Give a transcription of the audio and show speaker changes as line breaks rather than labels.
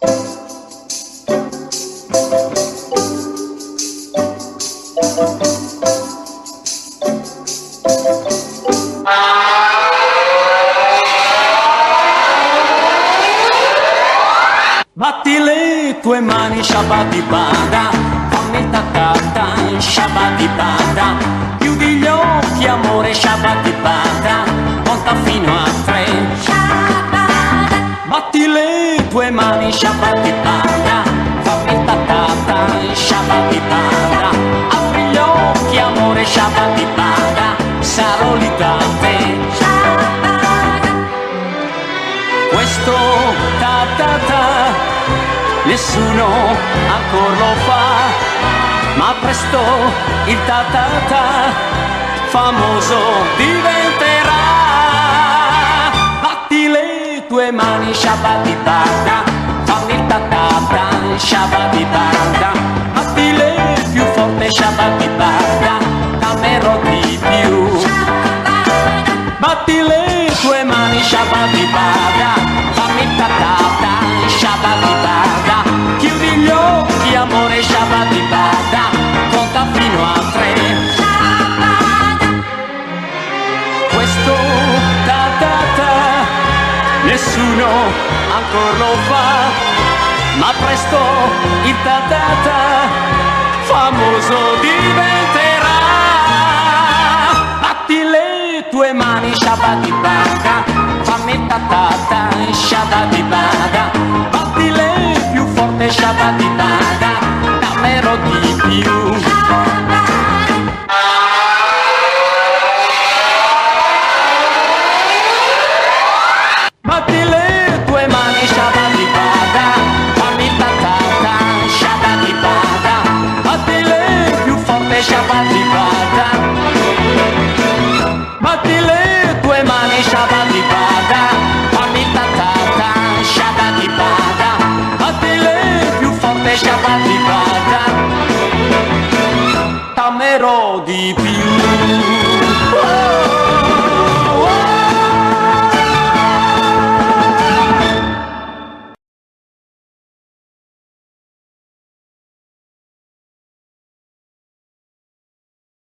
Batti le tue mani, shabba-di-bada, fammi ta-ta-ta, shabba-di-bada, chiudi gli occhi amore, shabba-di-bada, conta fino a 3, shabba-da. Batti le tue mani, shabba-di-bada, fammi ta-ta-ta, shabba-di-bada, apri gli occhi amore, shabba-di-bada, sarò lì da te, shabba-da. Questo ta-ta-ta nessuno ancora lo fa, ma presto il ta-ta-ta famoso diventerà. Batti le tue mani, shabba-di-bada, fammi il ta-ta-ta, shabba-di-bada, batti le più forte, shabba-di-bada, t'amerò di più. Batti le tue mani, shabba-di-bada, fammi il ta-ta-ta, shabba-di-bada, chiudi gli occhi amore, shabba-di-bada, conta fino a 3, shabba-da. Questo ta-ta-ta nessuno ancora lo fa, ma presto il ta-ta-ta famoso diventerà. Batti le tue mani, shabba-di-bada, fammi ta-ta-ta, shabba-di-bada, batti le più forte, shabba-di-bada, t'amerò di più. Batti le tue mani, shabba-di-bada, fammi ta-ta-ta, shabba-di-bada, batti le più forte, shabba-di-bada, batti le tue mani, shabba-di-bada, fammi ta-ta-ta, shabba-di-bada, batti le più forte, shabba-di-bada, t'amerò di più.